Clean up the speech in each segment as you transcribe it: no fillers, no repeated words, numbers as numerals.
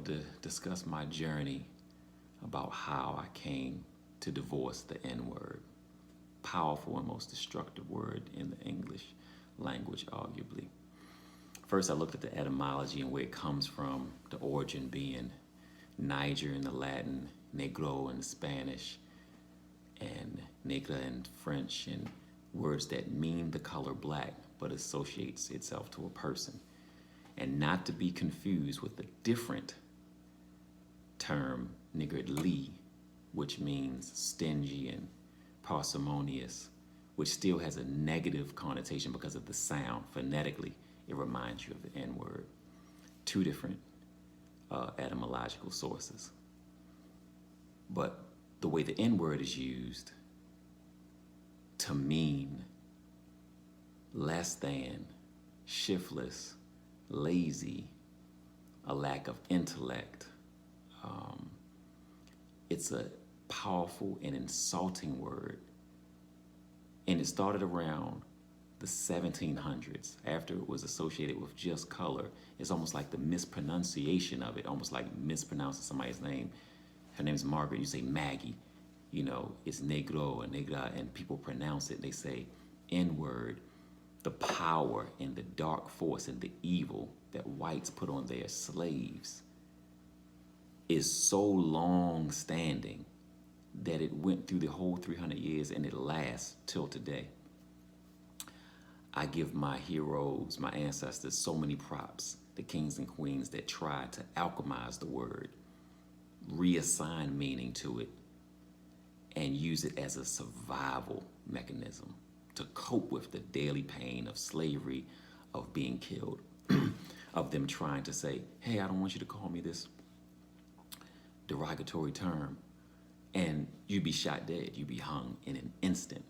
to discuss my journey about how I came to divorce the N word. Powerful and most destructive word in the English language, arguably. First, I looked at the etymology and where it comes from, the origin being Niger in the Latin, Negro in the Spanish, and negra in French, and words that mean the color black but associates itself to a person. And not to be confused with the different term, niggardly, which means stingy and parsimonious, which still has a negative connotation because of the sound. Phonetically, it reminds you of the N word. Two different etymological sources. But the way the N word is used to mean less than, shiftless, lazy, a lack of intellect. It's a powerful and insulting word. And it started around the 1700s. After it was associated with just color, it's almost like the mispronunciation of it, almost like mispronouncing somebody's name. Her name is Margaret, you say Maggie. You know, it's negro and negra, and people pronounce it. They say N-word. The power and the dark force and the evil that whites put on their slaves is so long standing that it went through the whole 300 years and it lasts till today. I give my heroes, my ancestors, so many props, the kings and queens that tried to alchemize the word, reassign meaning to it, and use it as a survival mechanism to cope with the daily pain of slavery, of being killed, of them trying to say, hey, I don't want you to call me this derogatory term, and you'd be shot dead, you'd be hung in an instant.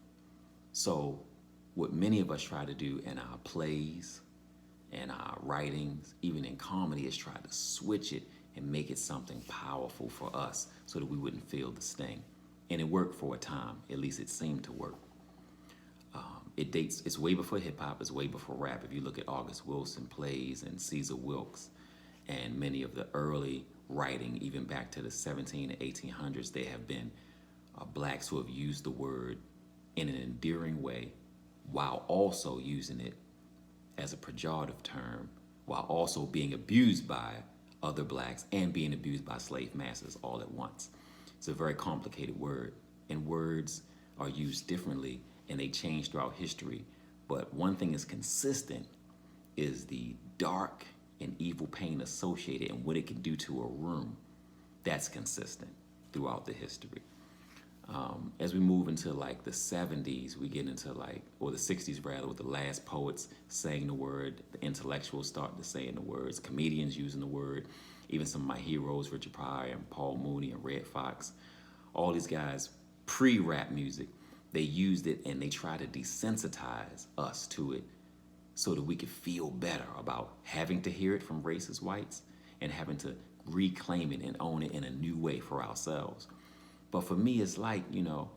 So what many of us try to do in our plays and our writings, even in comedy, is try to switch it and make it something powerful for us so that we wouldn't feel the sting. And it worked for a time, at least it seemed to work. It's way before hip hop, it's way before rap. If you look at August Wilson plays and Caesar Wilkes and many of the early writing, even back to the 17 and 1800s, there have been blacks who have used the word in an endearing way while also using it as a pejorative term, while also being abused by other blacks and being abused by slave masters all at once. It's a very complicated word, and words are used differently and they change throughout history. But one thing is consistent is the dark and evil pain associated and what it can do to a room. That's consistent throughout the history. As we move into like the 70s, we get into like, or the 60s rather, with the last poets saying the word, the intellectuals starting to saying the words, comedians using the word, even some of my heroes, Richard Pryor and Paul Mooney and Red Fox, all these guys, pre-rap music, they used it and they tried to desensitize us to it so that we could feel better about having to hear it from racist whites and having to reclaim it and own it in a new way for ourselves. But for me, it's like, you know,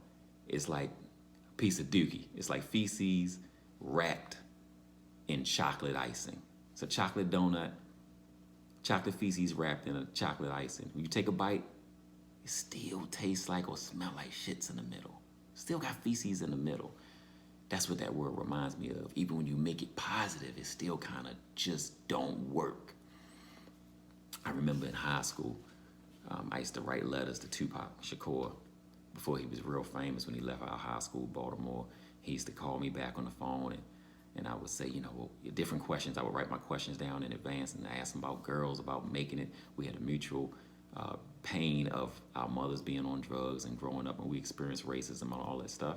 it's like a piece of dookie. It's like feces wrapped in chocolate icing. It's a chocolate donut, chocolate feces wrapped in a chocolate icing. When you take a bite, it still tastes like or smell like shits in the middle. Still got feces in the middle. That's what that word reminds me of. Even when you make it positive, it still kind of just don't work. I remember in high school, I used to write letters to Tupac Shakur before he was real famous. When he left our high school, Baltimore, he used to call me back on the phone and I would say, you know, well, different questions. I would write my questions down in advance and ask him about girls, about making it. We had a mutual pain of our mothers being on drugs and growing up, and we experienced racism and all that stuff.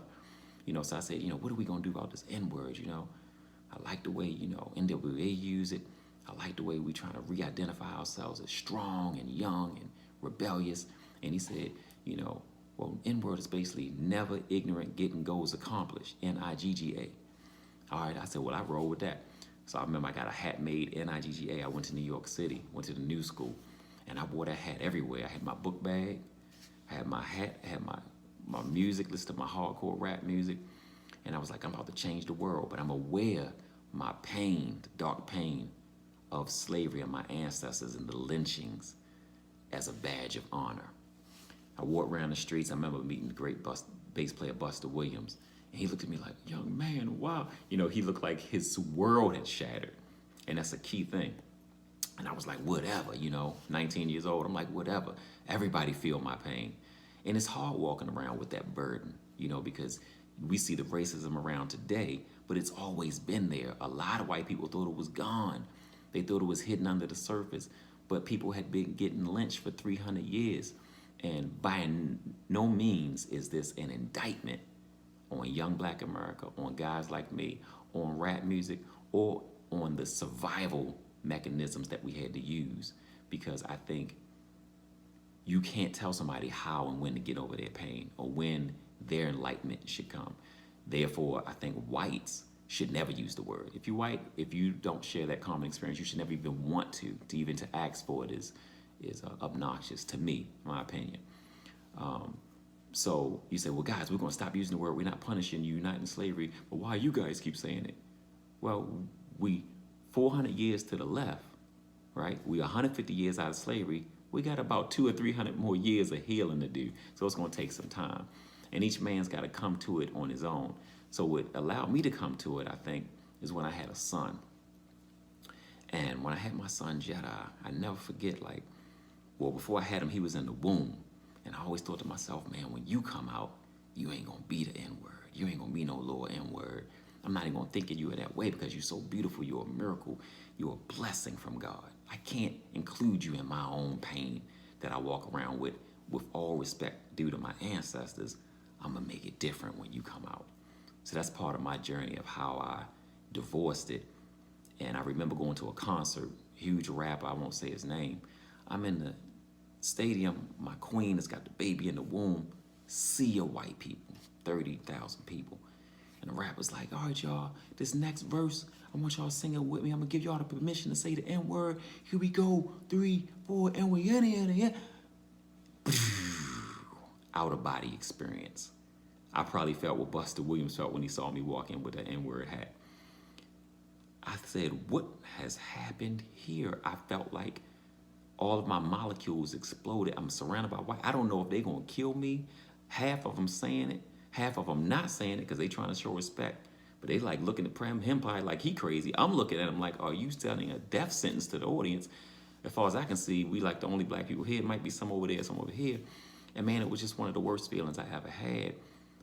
You know, so I said, you know, what are we gonna do about this N-word? You know, I like the way, you know, NWA use it. I like the way we trying to re-identify ourselves as strong and young and rebellious. And he said, you know, well, N-word is basically never ignorant, getting goals accomplished, N-I-G-G-A. All right, I said, well, I roll with that. So I remember I got a hat made, N-I-G-G-A. I went to New York City, went to the new school, and I wore that hat everywhere. I had my book bag, I had my hat, I had my music, listened to my hardcore rap music, and I was like, I'm about to change the world, but I'm aware my pain, the dark pain of slavery and my ancestors and the lynchings as a badge of honor. I walked around the streets. I remember meeting the great bass player Buster Williams. And he looked at me like, young man, wow. You know, he looked like his world had shattered. And that's a key thing. And I was like, whatever, 19 years old. I'm like, whatever. Everybody feel my pain. And it's hard walking around with that burden, because we see the racism around today, but it's always been there. A lot of white people thought it was gone. They thought it was hidden under the surface. But people had been getting lynched for 300 years. And by no means is this an indictment on young Black America, on guys like me, on rap music, or on the survival mechanisms that we had to use. Because I think you can't tell somebody how and when to get over their pain or when their enlightenment should come. Therefore, I think whites should never use the word. If you're white, if you don't share that common experience, you should never even want to even to ask for it is obnoxious to me, my opinion. So you say, well, guys, we're going to stop using the word. We're not punishing you, not in slavery. But why you guys keep saying it? Well, we 400 years to the left, right? We 150 years out of slavery. We got about 200 or 300 more years of healing to do. So it's going to take some time. And each man's got to come to it on his own. So what allowed me to come to it, I think, is when I had a son. And when I had my son, Jedi, I never forget, before I had him, he was in the womb. And I always thought to myself, man, when you come out, you ain't going to be the N-word. You ain't going to be no little N-word. I'm not even going to think of you in that way because you're so beautiful. You're a miracle. You're a blessing from God. I can't include you in my own pain that I walk around with all respect due to my ancestors. I'm going to make it different when you come out. So that's part of my journey of how I divorced it. And I remember going to a concert, huge rapper, I won't say his name. I'm in the stadium, my queen has got the baby in the womb, sea of white people, 30,000 people. And the rapper's like, all right, y'all, this next verse, I want y'all singing with me. I'm going to give y'all the permission to say the N-word. Here we go, 3, 4, and we in. Out-of-body experience. I probably felt what Buster Williams felt when he saw me walk in with an N-word hat. I said, what has happened here? I felt like all of my molecules exploded. I'm surrounded by white. I don't know if they're going to kill me. Half of them saying it, half of them not saying it because they trying to show respect. But they like looking at him probably like he crazy. I'm looking at him like, are you telling a death sentence to the audience? As far as I can see, we like the only Black people here. It might be some over there, some over here. And man, it was just one of the worst feelings I ever had.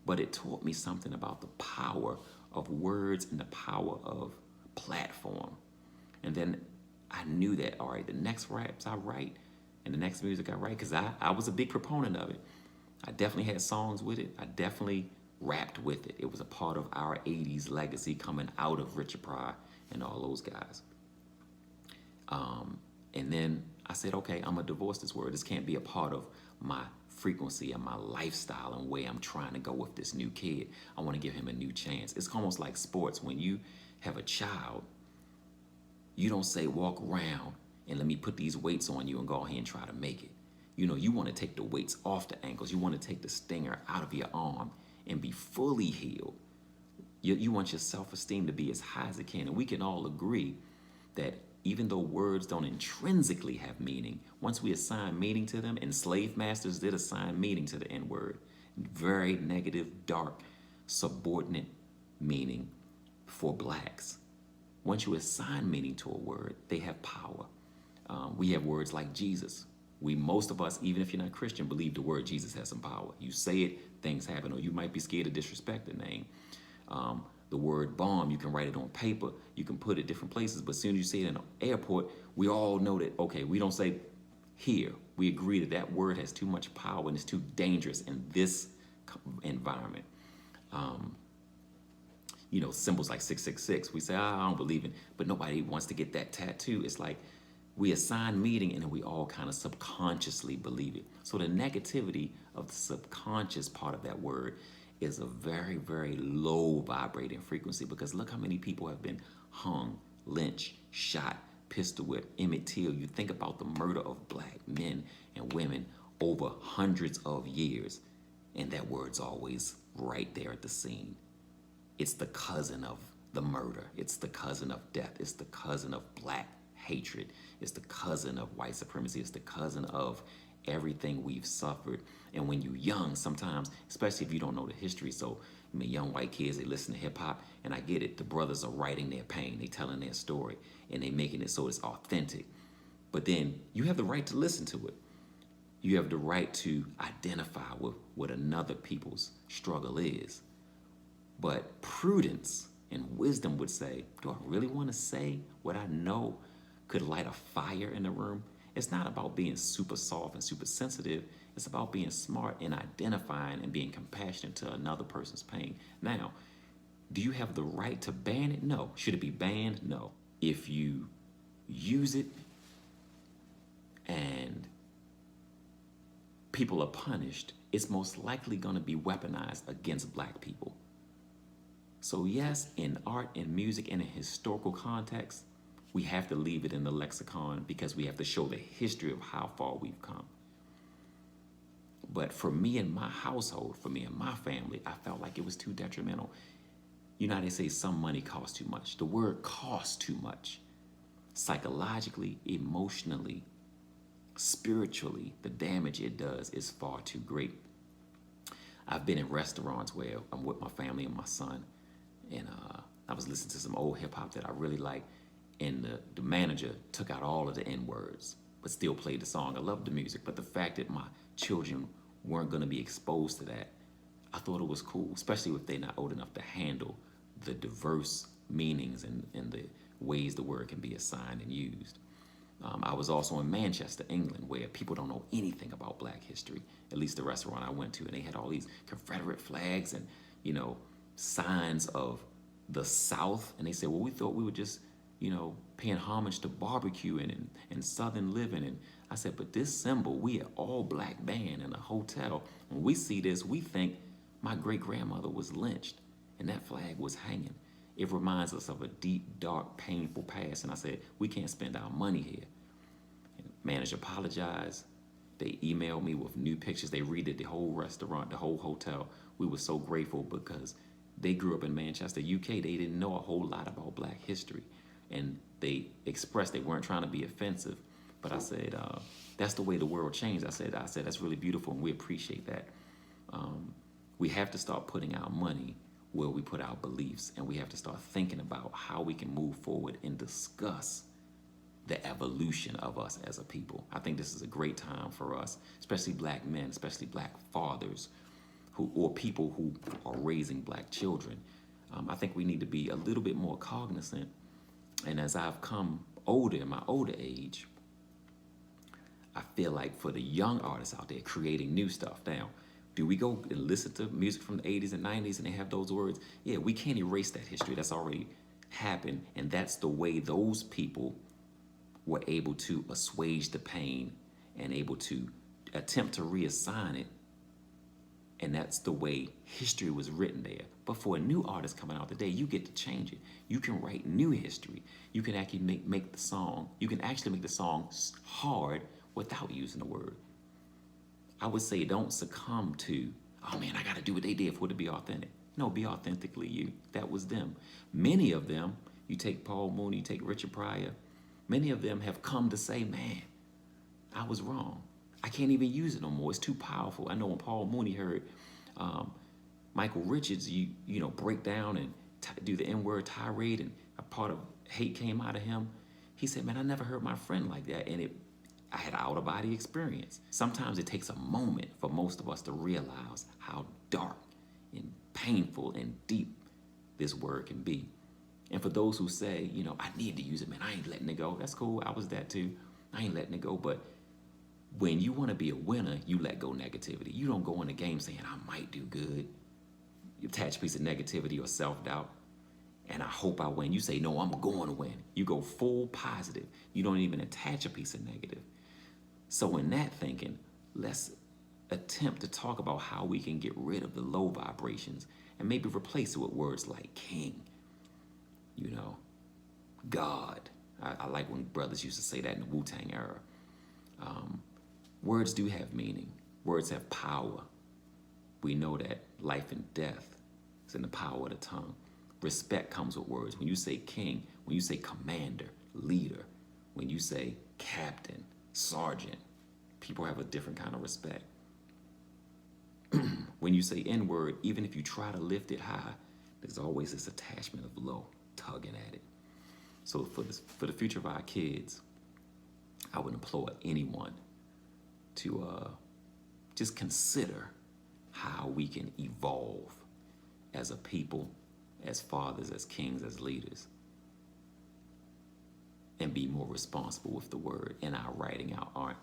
But it taught me something about the power of words and the power of platform. And then I knew that, all right, the next raps I write and the next music I write, because I was a big proponent of it. I definitely had songs with it. I definitely rapped with it. It was a part of our 80s legacy coming out of Richard Pryor and all those guys. And then I said, okay, I'm going to divorce this word. This can't be a part of my frequency and my lifestyle and way I'm trying to go with this new kid. I want to give him a new chance. It's almost like sports. When you have a child, you don't say walk around and let me put these weights on you and go ahead and try to make it. You want to take the weights off the ankles. You want to take the stinger out of your arm and be fully healed. You want your self-esteem to be as high as it can. And we can all agree that even though words don't intrinsically have meaning, once we assign meaning to them, and slave masters did assign meaning to the N-word, very negative, dark, subordinate meaning for Blacks. Once you assign meaning to a word, they have power. We have words like Jesus. Most of us, even if you're not Christian, believe the word Jesus has some power. You say it, things happen, or you might be scared to disrespect the name. The word bomb, you can write it on paper, you can put it different places, but as soon as you say it in an airport, we all know that, okay, we don't say here. We agree that that word has too much power and it's too dangerous in this environment. Symbols like 666, we say, I don't believe it, but nobody wants to get that tattoo. It's like we assign meaning and then we all kind of subconsciously believe it. So the negativity of the subconscious part of that word is a very, very low vibrating frequency, because look how many people have been hung, lynched, shot, pistol whipped, Emmett Till. You think about the murder of Black men and women over hundreds of years, and that word's always right there at the scene. It's the cousin of the murder. It's the cousin of death. It's the cousin of Black hatred. It's the cousin of white supremacy. It's the cousin of everything we've suffered. And when you're young, sometimes, especially if you don't know the history, so I mean, young white kids, they listen to hip hop, and I get it. The brothers are writing their pain, they telling their story, and they making it so it's authentic. But then you have the right to listen to it. You have the right to identify with what another people's struggle is. But prudence and wisdom would say, do I really want to say what I know could light a fire in the room? It's not about being super soft and super sensitive. It's about being smart and identifying and being compassionate to another person's pain. Now, do you have the right to ban it? No. Should it be banned? No. If you use it and people are punished, it's most likely going to be weaponized against black people. So yes, in art and music and in historical context, we have to leave it in the lexicon because we have to show the history of how far we've come. But for me and my household, for me and my family, I felt like it was too detrimental. You know how they say some money costs too much. The word costs too much. Psychologically, emotionally, spiritually, the damage it does is far too great. I've been in restaurants where I'm with my family and my son, and I was listening to some old hip hop that I really like, and the manager took out all of the N-words, but still played the song. I loved the music, but the fact that my children weren't going to be exposed to that, I thought it was cool, especially if they're not old enough to handle the diverse meanings and the ways the word can be assigned and used. I was also in Manchester, England, where people don't know anything about black history, at least the restaurant I went to, and they had all these Confederate flags and, you know, signs of the South, and they said, well, we thought we were just, you know, paying homage to barbecuing and Southern living. And I said, but this symbol, we an all-black band in a hotel. When we see this, we think my great-grandmother was lynched, and that flag was hanging. It reminds us of a deep, dark, painful past. And I said, we can't spend our money here. And the manager apologized. They emailed me with new pictures. They redid the whole restaurant, the whole hotel. We were so grateful because they grew up in Manchester, UK. They didn't know a whole lot about black history. And they expressed they weren't trying to be offensive. But I said, that's the way the world changed. I said, that's really beautiful, and we appreciate that. We have to start putting our money where we put our beliefs, and we have to start thinking about how we can move forward and discuss the evolution of us as a people. I think this is a great time for us, especially black men, especially black fathers, or people who are raising black children. I think we need to be a little bit more cognizant. And as I've come older, in my older age, I feel like for the young artists out there creating new stuff now, do we go and listen to music from the 80s and 90s and they have those words? Yeah, we can't erase that history. That's already happened. And that's the way those people were able to assuage the pain and able to attempt to reassign it. And that's the way history was written there. But for a new artist coming out today, you get to change it. You can write new history. You can actually make the song. You can actually make the song hard without using the word. I would say don't succumb to, oh man, I got to do what they did for it to be authentic. No, be authentically you. That was them. Many of them, you take Paul Mooney, you take Richard Pryor, many of them have come to say, man, I was wrong. I can't even use it no more. It's too powerful. I know when Paul Mooney heard Michael Richards, you know, break down and do the N-word tirade, and a part of hate came out of him. He said, man, I never heard my friend like that. And I had an out-of-body experience. Sometimes it takes a moment for most of us to realize how dark and painful and deep this word can be. And for those who say, you know, I need to use it, man, I ain't letting it go. That's cool. I was that too. I ain't letting it go. But when you want to be a winner, you let go negativity. You don't go in the game saying, I might do good. You attach a piece of negativity or self-doubt, and I hope I win. You say, no, I'm going to win. You go full positive. You don't even attach a piece of negative. So in that thinking, let's attempt to talk about how we can get rid of the low vibrations and maybe replace it with words like king, you know, God. I like when brothers used to say that in the Wu-Tang era. Words do have meaning. Words have power. We know that life and death is in the power of the tongue. Respect comes with words. When you say king, when you say commander, leader, when you say captain, sergeant. People have a different kind of respect. When you say N-word, even if you try to lift it high, there's always this attachment of low, tugging at it. So for the future of our kids, I would implore anyone to just consider how we can evolve as a people, as fathers, as kings, as leaders, and be more responsible with the word in our writing, our art,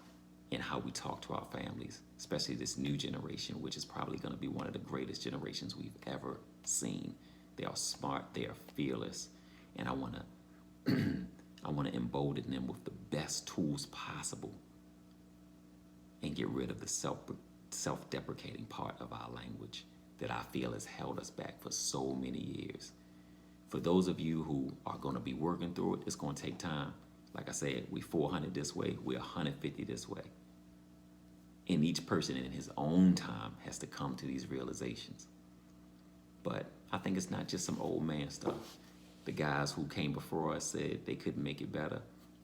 and how we talk to our families, especially this new generation, which is probably going to be one of the greatest generations we've ever seen. They are smart, they are fearless, and I want to embolden them with the best tools possible and get rid of the self-deprecating part of our language that I feel has held us back for so many years. For those of you who are going to be working through it, it's going to take time. Like I said, we 400 this way, we're 150 this way. And each person in his own time has to come to these realizations. But I think it's not just some old man stuff. The guys who came before us said they couldn't make it better.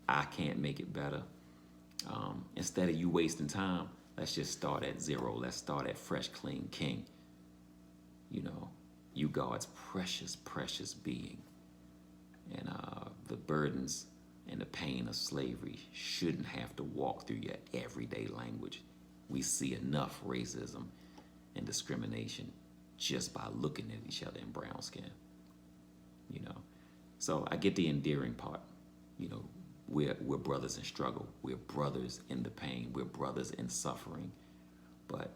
I can't make it better. Instead of you wasting time, let's just start at zero. Let's start at fresh, clean king. You know, you God's precious, precious being. And the burdens and the pain of slavery shouldn't have to walk through your everyday language. We see enough racism and discrimination just by looking at each other in brown skin, you know. So I get the endearing part. You know, we're brothers in struggle. We're brothers in the pain. We're brothers in suffering. But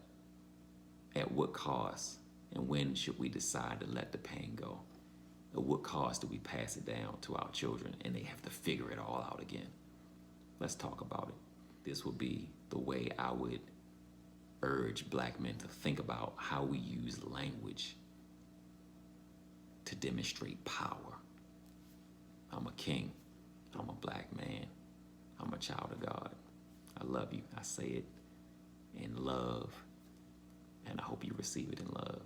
at what cost? And when should we decide to let the pain go? At what cost do we pass it down to our children and they have to figure it all out again? Let's talk about it. This would be the way I would urge black men to think about how we use language to demonstrate power. I'm a king. I'm a black man. I'm a child of God. I love you. I say it in love, and I hope you receive it in love.